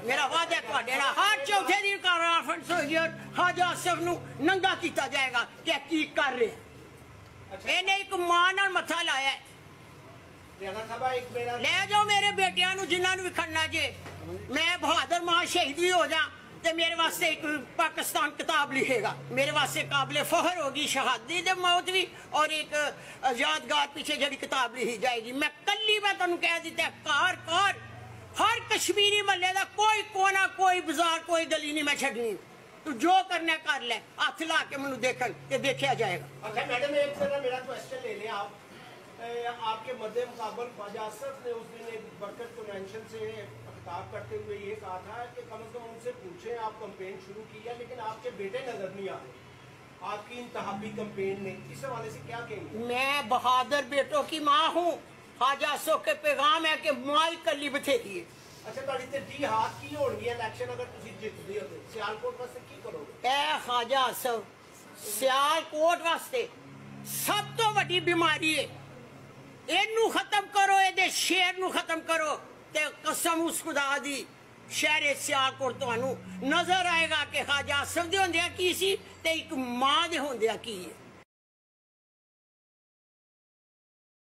मेरा वादा है हर चौथे दिन कॉन्फ्रेंस होगी और ख्वाजा आसिफ नूं नंगा किया जाएगा कि की कर रहे हैं। इन्हें एक मां नाल मत्था लाया है। ले जाओ मेरे बेटियां नूं जिन्हां नूं भी खड़ना जे। मैं बहादुर मां शहीद भी हो जा ते मेरे वास्ते एक पाकिस्तान किताब लिखेगा। मेरे वास्ते काबिल फखर होगी शहादती दे मौत भी और एक यादगार पीछे जड़ी किताब लिखी जाएगी। मैं कली मैं तुहानूं कह दिता कार कार हर कश्मीरी महल्ले का कोई कोना कोई बाजार कोई गली नहीं मैं छड्डनी। तू जो करना कर ले हथ ला के मैनू देखा जाएगा। अच्छा मैडम एक तरह मेरा क्वेश्चन ले लें आप आपके मद्दे मुकाबल ख्वाजा आसिफ ने उस दिन एक बरकत कन्वेंशन से खिताब करते हुए ये कहा था कि कम से कम उनसे पूछें आप कैंपेन शुरू की है लेकिन आपके बेटे नजर नहीं आ रहे आपकी इंतहाबी कैंपेन ने इस हवाले से क्या कहेंगे? मैं बहादुर बेटों की माँ हूँ। ख्वाजा आसिफ के पैगाम है कि माई कली बथेरी है। अच्छा तुहाडी ते डी हाथ की होणगी इलेक्शन अगर तुसीं जितदे हो सियालकोट वास्ते की करोगे? ए ख्वाजा आसिफ सियालकोट वास्ते सब तो वड्डी बीमारी है। इनू खत्म करो ये शेर नू खत्म करो ते कसम उस खुदा दी शहर सियालकोट तुहानू नजर आएगा कि ख्वाजा आसिफ दे होंदिया की सी ते एक मां दे होंदिया की है।